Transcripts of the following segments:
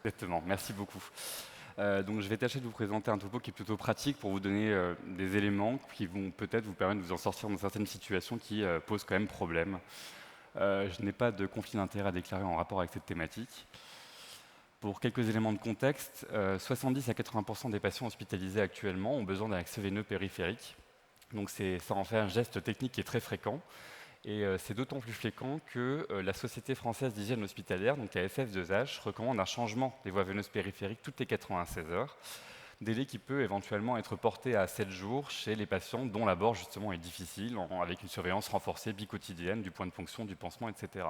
Exactement, merci beaucoup. Donc je vais tâcher de vous présenter un topo qui est plutôt pratique pour vous donner des éléments qui vont peut-être vous permettre de vous en sortir dans certaines situations qui posent quand même problème. Je n'ai pas de conflit d'intérêt à déclarer en rapport avec cette thématique. Pour quelques éléments de contexte, 70 à 80% des patients hospitalisés actuellement ont besoin d'un accès veineux périphérique. Donc ça en fait un geste technique qui est très fréquent. Et c'est d'autant plus fréquent que la Société française d'hygiène hospitalière, donc la SF2H, recommande un changement des voies veineuses périphériques toutes les 96 heures, délai qui peut éventuellement être porté à 7 jours chez les patients dont l'abord justement est difficile, avec une surveillance renforcée biquotidienne du point de ponction, du pansement, etc.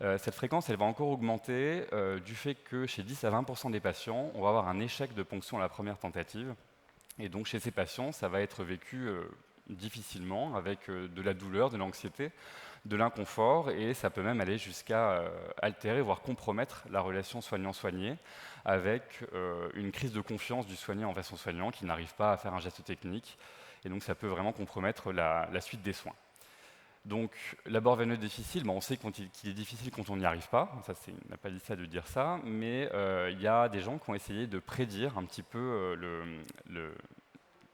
Cette fréquence, elle va encore augmenter du fait que chez 10 à 20% des patients, on va avoir un échec de ponction à la première tentative. Et donc chez ces patients, ça va être vécu difficilement, avec de la douleur, de l'anxiété, de l'inconfort, et ça peut même aller jusqu'à altérer, voire compromettre la relation soignant-soigné, avec une crise de confiance du soignant envers son soignant qui n'arrive pas à faire un geste technique, et donc ça peut vraiment compromettre la suite des soins. Donc, l'abord veineux difficile, on sait qu'il est difficile quand on n'y arrive pas, ça on n'a pas dit ça de dire ça, mais il y a des gens qui ont essayé de prédire un petit peu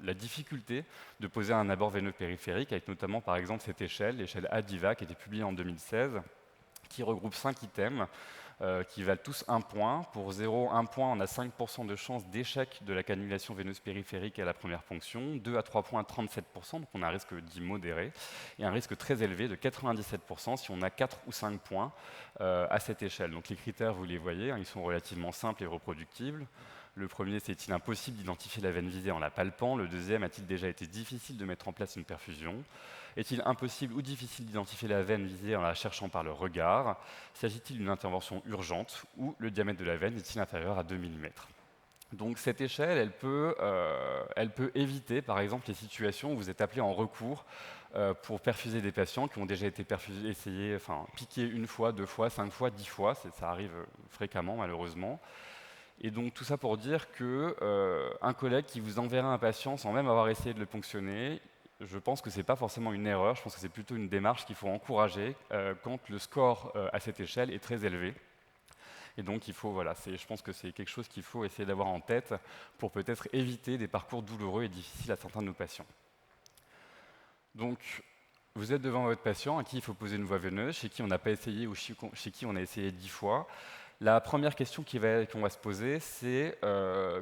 la difficulté de poser un abord veineux périphérique, avec notamment par exemple cette échelle, l'échelle ADIVA, qui a été publiée en 2016, qui regroupe 5 items qui valent tous 1 point. Pour 0, 1 point, on a 5% de chance d'échec de la cannulation veineuse périphérique à la première ponction, 2 à 3 points, 37%, donc on a un risque dit modéré, et un risque très élevé de 97% si on a 4 ou 5 points à cette échelle. Donc les critères, vous les voyez, ils sont relativement simples et reproductibles. Le premier, c'est est-il impossible d'identifier la veine visée en la palpant? Le deuxième, a-t-il déjà été difficile de mettre en place une perfusion? Est-il impossible ou difficile d'identifier la veine visée en la cherchant par le regard? S'agit-il d'une intervention urgente ou le diamètre de la veine est-il inférieur à 2 mm? Donc cette échelle, elle peut éviter par exemple les situations où vous êtes appelé en recours pour perfuser des patients qui ont déjà été piqués une fois, 2 fois, 5 fois, 10 fois, ça arrive fréquemment malheureusement. Et donc tout ça pour dire que un collègue qui vous enverra un patient sans même avoir essayé de le ponctionner, je pense que ce n'est pas forcément une erreur, je pense que c'est plutôt une démarche qu'il faut encourager quand le score à cette échelle est très élevé. Et donc je pense que c'est quelque chose qu'il faut essayer d'avoir en tête pour peut-être éviter des parcours douloureux et difficiles à certains de nos patients. Donc vous êtes devant votre patient à qui il faut poser une voie veineuse, chez qui on n'a pas essayé ou chez qui on a essayé 10 fois. La première question qu'on va se poser, c'est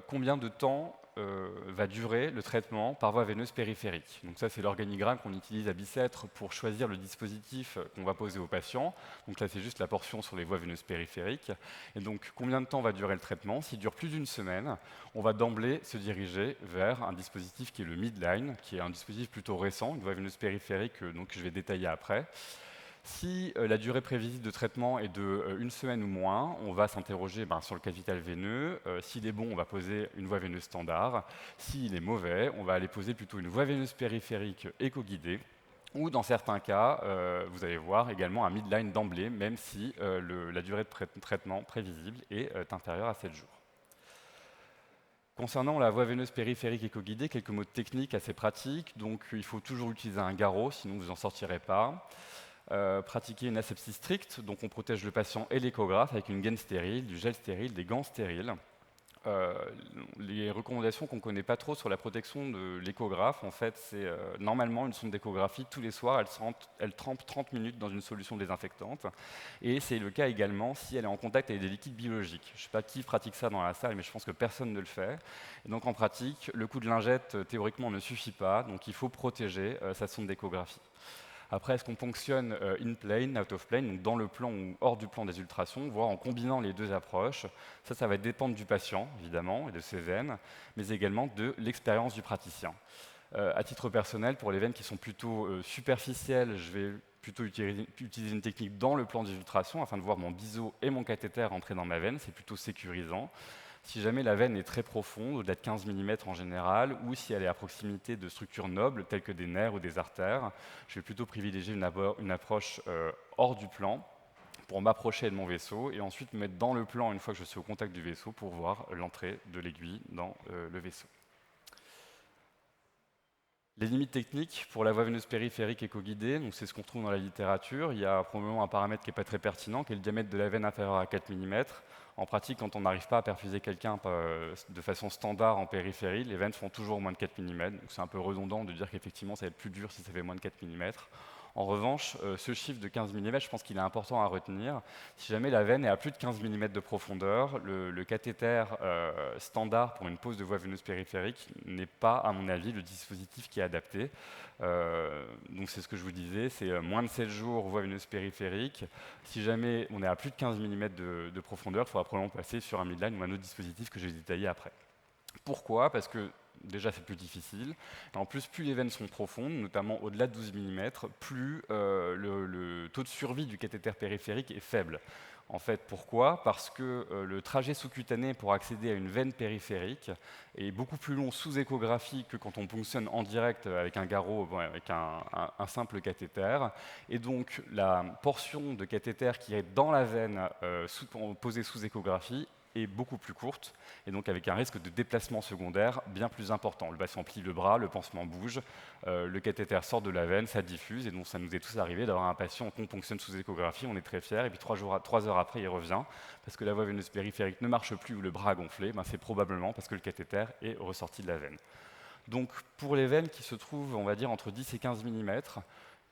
combien de temps va durer le traitement par voie veineuse périphérique. Donc ça, c'est l'organigramme qu'on utilise à Bicêtre pour choisir le dispositif qu'on va poser au patient. Donc là, c'est juste la portion sur les voies veineuses périphériques. Et donc, combien de temps va durer le traitement? S'il dure plus d'une semaine, on va d'emblée se diriger vers un dispositif qui est le Midline, qui est un dispositif plutôt récent, une voie veineuse périphérique que je vais détailler après. Si la durée prévisible de traitement est de 1 semaine ou moins, on va s'interroger sur le capital veineux. S'il est bon, on va poser une voie veineuse standard. S'il est mauvais, on va aller poser plutôt une voie veineuse périphérique éco-guidée. Ou dans certains cas, vous allez voir également un midline d'emblée, même si la durée de traitement prévisible est inférieure à 7 jours. Concernant la voie veineuse périphérique éco-guidée, quelques mots techniques assez pratiques. Donc il faut toujours utiliser un garrot, sinon vous n'en sortirez pas. Pratiquer une asepsie stricte, donc on protège le patient et l'échographe avec une gaine stérile, du gel stérile, des gants stériles. Les recommandations qu'on ne connaît pas trop sur la protection de l'échographe, en fait, c'est normalement une sonde d'échographie, tous les soirs, elle trempe 30 minutes dans une solution désinfectante. Et c'est le cas également si elle est en contact avec des liquides biologiques. Je ne sais pas qui pratique ça dans la salle, mais je pense que personne ne le fait. Et donc en pratique, le coup de lingette, théoriquement, ne suffit pas, donc il faut protéger sa sonde d'échographie. Après, est-ce qu'on fonctionne in plane, out of plane, donc dans le plan ou hors du plan des ultrasons, voire en combinant les deux approches? Ça va dépendre du patient, évidemment, et de ses veines, mais également de l'expérience du praticien. À titre personnel, pour les veines qui sont plutôt superficielles, je vais plutôt utiliser une technique dans le plan des ultrasons afin de voir mon biseau et mon cathéter entrer dans ma veine, c'est plutôt sécurisant. Si jamais la veine est très profonde, au-delà de 15 mm en général, ou si elle est à proximité de structures nobles, telles que des nerfs ou des artères, je vais plutôt privilégier une approche hors du plan pour m'approcher de mon vaisseau et ensuite me mettre dans le plan une fois que je suis au contact du vaisseau pour voir l'entrée de l'aiguille dans le vaisseau. Les limites techniques pour la voie veineuse périphérique éco-guidée, c'est ce qu'on trouve dans la littérature. Il y a probablement un paramètre qui n'est pas très pertinent, qui est le diamètre de la veine inférieur à 4 mm. En pratique, quand on n'arrive pas à perfuser quelqu'un de façon standard en périphérie, les veines font toujours moins de 4 mm. Donc c'est un peu redondant de dire qu'effectivement ça va être plus dur si ça fait moins de 4 mm. En revanche, ce chiffre de 15 mm, je pense qu'il est important à retenir. Si jamais la veine est à plus de 15 mm de profondeur, le cathéter standard pour une pose de voie veineuse périphérique n'est pas, à mon avis, le dispositif qui est adapté. Donc c'est ce que je vous disais, c'est moins de 7 jours voie veineuse périphérique. Si jamais on est à plus de 15 mm de profondeur, il faudra probablement passer sur un midline ou un autre dispositif que je vais détailler après. Pourquoi? Parce que déjà c'est plus difficile, et en plus plus les veines sont profondes, notamment au-delà de 12 mm, plus le taux de survie du cathéter périphérique est faible. En fait, pourquoi? Parce que le trajet sous-cutané pour accéder à une veine périphérique est beaucoup plus long sous échographie que quand on ponctionne en direct avec un garrot, avec un simple cathéter. Et donc la portion de cathéter qui est dans la veine posée sous échographie est beaucoup plus courte, et donc avec un risque de déplacement secondaire bien plus important. Le patient plie le bras, le pansement bouge, le cathéter sort de la veine, ça diffuse, et donc ça nous est tous arrivé d'avoir un patient qu'on ponctionne sous échographie, on est très fier, et puis 3 heures après, il revient, parce que la voie veineuse périphérique ne marche plus ou le bras a gonflé, c'est probablement parce que le cathéter est ressorti de la veine. Donc pour les veines qui se trouvent, on va dire, entre 10 et 15 mm,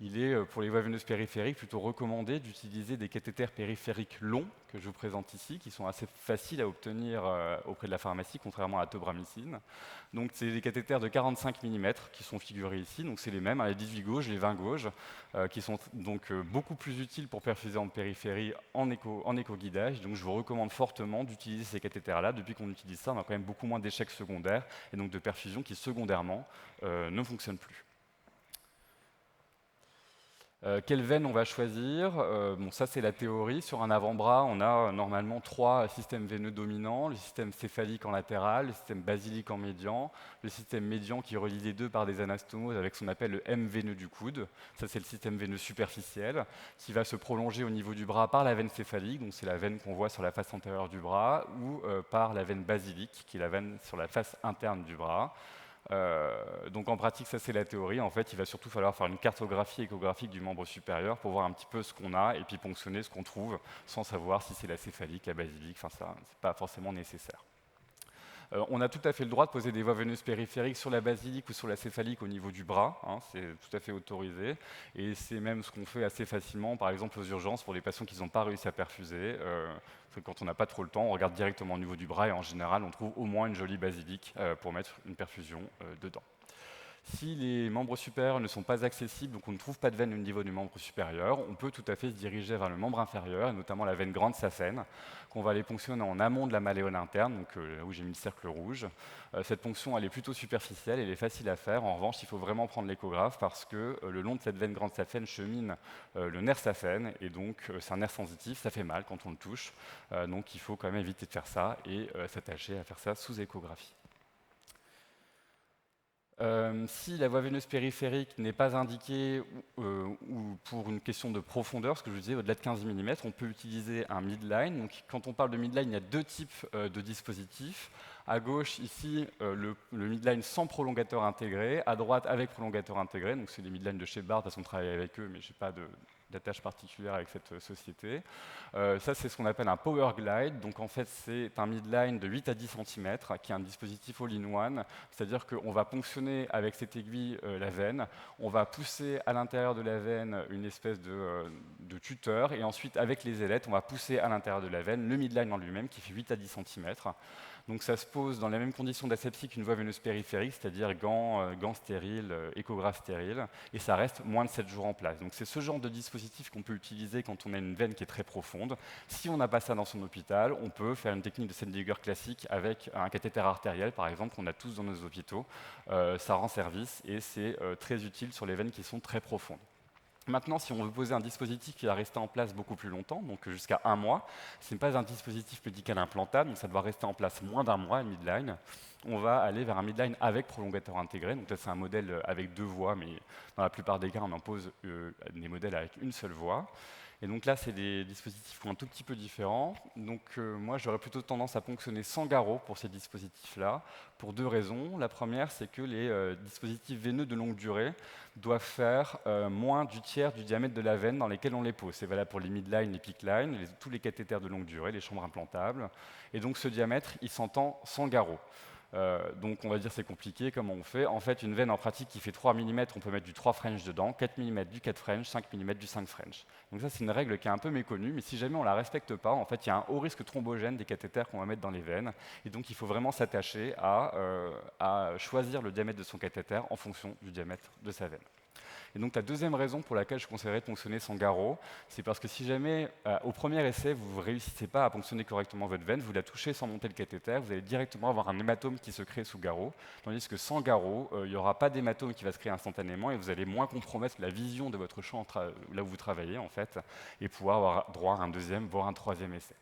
il est, pour les voies veineuses périphériques, plutôt recommandé d'utiliser des cathéters périphériques longs, que je vous présente ici, qui sont assez faciles à obtenir auprès de la pharmacie, contrairement à la tobramycine. Donc c'est des cathéters de 45 mm qui sont figurés ici, donc c'est les mêmes, les 18 gauges, les 20 gauges, qui sont donc beaucoup plus utiles pour perfuser en périphérie en éco-guidage. Donc je vous recommande fortement d'utiliser ces cathéters-là. Depuis qu'on utilise ça, on a quand même beaucoup moins d'échecs secondaires, et donc de perfusions qui, secondairement, ne fonctionnent plus. Quelle veine on va choisir? Bon, ça c'est la théorie. Sur un avant-bras, on a normalement 3 systèmes veineux dominants, le système céphalique en latéral, le système basilique en médian, le système médian qui relie les deux par des anastomoses avec ce qu'on appelle le M veineux du coude. Ça c'est le système veineux superficiel qui va se prolonger au niveau du bras par la veine céphalique, donc c'est la veine qu'on voit sur la face antérieure du bras, ou par la veine basilique qui est la veine sur la face interne du bras. Donc en pratique, ça c'est la théorie. En fait, il va surtout falloir faire une cartographie échographique du membre supérieur pour voir un petit peu ce qu'on a et puis ponctionner ce qu'on trouve sans savoir si c'est la céphalique, la basilique, enfin ça, c'est pas forcément nécessaire. On a tout à fait le droit de poser des voies veineuses périphériques sur la basilique ou sur la céphalique au niveau du bras, c'est tout à fait autorisé, et c'est même ce qu'on fait assez facilement, par exemple aux urgences, pour les patients qui n'ont pas réussi à perfuser. Quand on n'a pas trop le temps, on regarde directement au niveau du bras, et en général, on trouve au moins une jolie basilique pour mettre une perfusion dedans. Si les membres supérieurs ne sont pas accessibles, donc on ne trouve pas de veine au niveau du membre supérieur, on peut tout à fait se diriger vers le membre inférieur, et notamment la veine grande saphène, qu'on va aller ponctionner en amont de la malléole interne, donc là où j'ai mis le cercle rouge. Cette ponction, elle est plutôt superficielle, elle est facile à faire. En revanche, il faut vraiment prendre l'échographe parce que le long de cette veine grande saphène chemine le nerf saphène, et donc c'est un nerf sensitif, ça fait mal quand on le touche. Donc il faut quand même éviter de faire ça et s'attacher à faire ça sous échographie. Si la voie veineuse périphérique n'est pas indiquée ou pour une question de profondeur, ce que je vous disais, au-delà de 15 mm, on peut utiliser un midline. Donc, quand on parle de midline, il y a 2 types de dispositifs. À gauche, ici, le midline sans prolongateur intégré. À droite, avec prolongateur intégré. Donc, c'est les midlines de chez Bard, parce qu'on travaille avec eux, mais je n'ai pas d'attache particulière avec cette société. Ça, c'est ce qu'on appelle un Power Glide. Donc, en fait, c'est un midline de 8 à 10 cm qui est un dispositif all-in-one. C'est-à-dire qu'on va ponctionner avec cette aiguille la veine, on va pousser à l'intérieur de la veine une espèce de tuteur, et ensuite, avec les ailettes, on va pousser à l'intérieur de la veine le midline en lui-même qui fait 8 à 10 cm. Donc ça se pose dans les mêmes conditions d'asepsie qu'une voie veineuse périphérique, c'est-à-dire gants stériles, échographe stérile, et ça reste moins de 7 jours en place. Donc c'est ce genre de dispositif qu'on peut utiliser quand on a une veine qui est très profonde. Si on n'a pas ça dans son hôpital, on peut faire une technique de Senndeugger classique avec un cathéter artériel, par exemple, qu'on a tous dans nos hôpitaux. Ça rend service et c'est très utile sur les veines qui sont très profondes. Maintenant, si on veut poser un dispositif qui va rester en place beaucoup plus longtemps, donc jusqu'à 1 mois, ce n'est pas un dispositif médical implantable, donc ça doit rester en place moins d'1 mois, le midline. On va aller vers un midline avec prolongateur intégré, donc c'est un modèle avec 2 voies, mais dans la plupart des cas, on en pose des modèles avec une seule voie. Et donc là, c'est des dispositifs qui sont un tout petit peu différents. Donc moi, j'aurais plutôt tendance à ponctionner sans garrot pour ces dispositifs-là, pour deux raisons. La première, c'est que les dispositifs veineux de longue durée doivent faire moins du tiers du diamètre de la veine dans lesquelles on les pose. C'est valable pour les midline, les peakline, tous les cathéters de longue durée, les chambres implantables. Et donc ce diamètre, il s'entend sans garrot. Donc on va dire c'est compliqué, comment on fait? En fait, une veine en pratique qui fait 3 mm, on peut mettre du 3 French dedans, 4 mm du 4 French, 5 mm du 5 French. Donc ça, c'est une règle qui est un peu méconnue, mais si jamais on ne la respecte pas, en fait, il y a un haut risque thrombogène des cathéters qu'on va mettre dans les veines. Et donc il faut vraiment s'attacher à choisir le diamètre de son cathéter en fonction du diamètre de sa veine. Et donc la deuxième raison pour laquelle je conseillerais de ponctionner sans garrot, c'est parce que si jamais, au premier essai, vous ne réussissez pas à ponctionner correctement votre veine, vous la touchez sans monter le cathéter, vous allez directement avoir un hématome qui se crée sous garrot, tandis que sans garrot, il n'y aura pas d'hématome qui va se créer instantanément et vous allez moins compromettre la vision de votre champ là où vous travaillez, en fait, et pouvoir avoir droit à un deuxième, voire un troisième essai.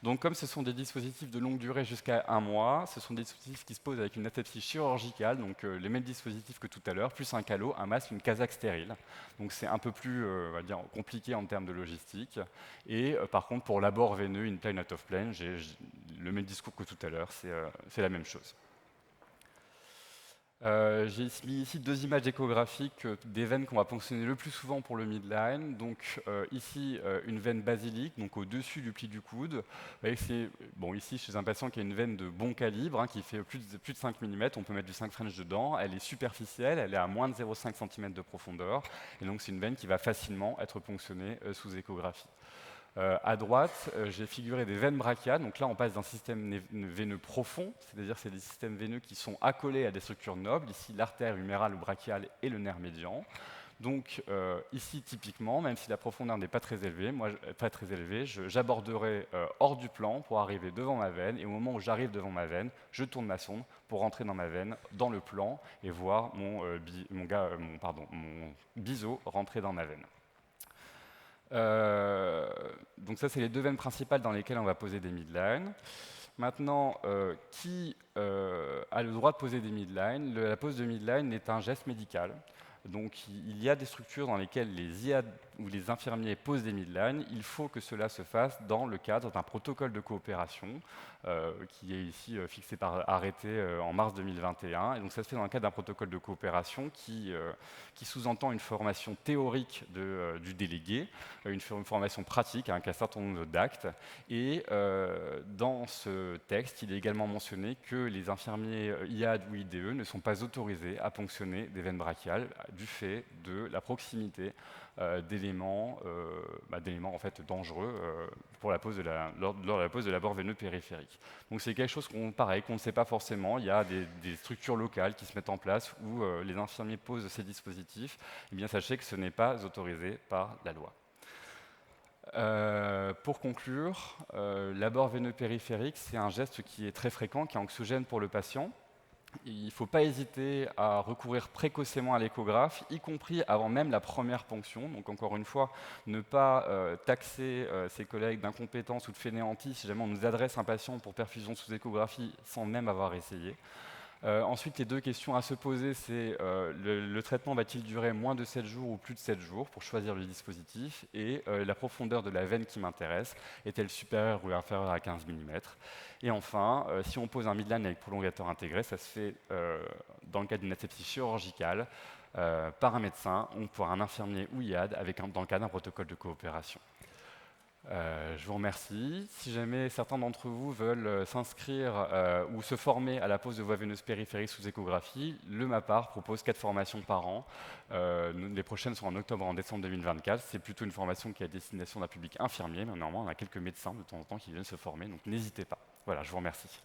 Donc comme ce sont des dispositifs de longue durée jusqu'à 1 mois, ce sont des dispositifs qui se posent avec une asepsie chirurgicale, donc les mêmes dispositifs que tout à l'heure, plus un calot, un masque, une casaque stérile. Donc c'est un peu plus on va dire, compliqué en termes de logistique. Et par contre, pour l'abord veineux, in plane, out of plane, j'ai le même discours que tout à l'heure, c'est la même chose. J'ai mis ici deux images échographiques des veines qu'on va ponctionner le plus souvent pour le midline. Donc ici, une veine basilique, donc au-dessus du pli du coude. Vous voyez que c'est, bon, ici, chez un patient qui a une veine de bon calibre, qui fait plus de 5 mm, on peut mettre du 5 French dedans. Elle est superficielle, elle est à moins de 0,5 cm de profondeur. Et donc c'est une veine qui va facilement être ponctionnée sous échographie. À droite, j'ai figuré des veines brachiales. Donc là, on passe d'un système veineux profond, c'est-à-dire c'est des systèmes veineux qui sont accolés à des structures nobles, ici l'artère humérale ou brachiale et le nerf médian. Donc ici, typiquement, même si la profondeur n'est pas très élevée, j'aborderai hors du plan pour arriver devant ma veine, et au moment où j'arrive devant ma veine, je tourne ma sonde pour rentrer dans ma veine, dans le plan, et voir mon biseau rentrer dans ma veine. Donc ça, c'est les deux veines principales dans lesquelles on va poser des midlines. Maintenant, qui a le droit de poser des midlines? La pose de midline est un geste médical. Donc il y a des structures dans lesquelles les IAD ou les infirmiers posent des midlines. Il faut que cela se fasse dans le cadre d'un protocole de coopération qui est ici fixé par arrêté en mars 2021. Et donc ça se fait dans le cadre d'un protocole de coopération qui sous-entend une formation théorique du délégué, une formation pratique avec un certain nombre d'actes. Et dans ce texte, il est également mentionné que les infirmiers IAD ou IDE ne sont pas autorisés à ponctionner des veines brachiales du fait de la proximité d'éléments en fait, dangereux pour lors de la pose de l'abord veineux périphérique. Donc c'est quelque chose qu'on ne sait pas forcément. Il y a des structures locales qui se mettent en place où les infirmiers posent ces dispositifs. Eh bien, sachez que ce n'est pas autorisé par la loi. Pour conclure, l'abord veineux périphérique, c'est un geste qui est très fréquent, qui est anxiogène pour le patient. Il ne faut pas hésiter à recourir précocement à l'échographe, y compris avant même la première ponction. Donc encore une fois, ne pas taxer ses collègues d'incompétence ou de fainéantise si jamais on nous adresse un patient pour perfusion sous échographie sans même avoir essayé. Ensuite, les deux questions à se poser, c'est le traitement va-t-il durer moins de 7 jours ou plus de 7 jours pour choisir le dispositif, et la profondeur de la veine qui m'intéresse, est-elle supérieure ou inférieure à 15 mm? Et enfin, si on pose un midline avec prolongateur intégré, ça se fait dans le cadre d'une asepsie chirurgicale par un médecin ou par un infirmier ou IAD dans le cadre d'un protocole de coopération. Je vous remercie. Si jamais certains d'entre vous veulent s'inscrire ou se former à la pose de voie veineuse périphérique sous échographie, le MAPAR propose 4 formations par an. Les prochaines sont en octobre et en décembre 2024. C'est plutôt une formation qui est à destination d'un public infirmier, mais normalement on a quelques médecins de temps en temps qui viennent se former, donc n'hésitez pas. Voilà, je vous remercie.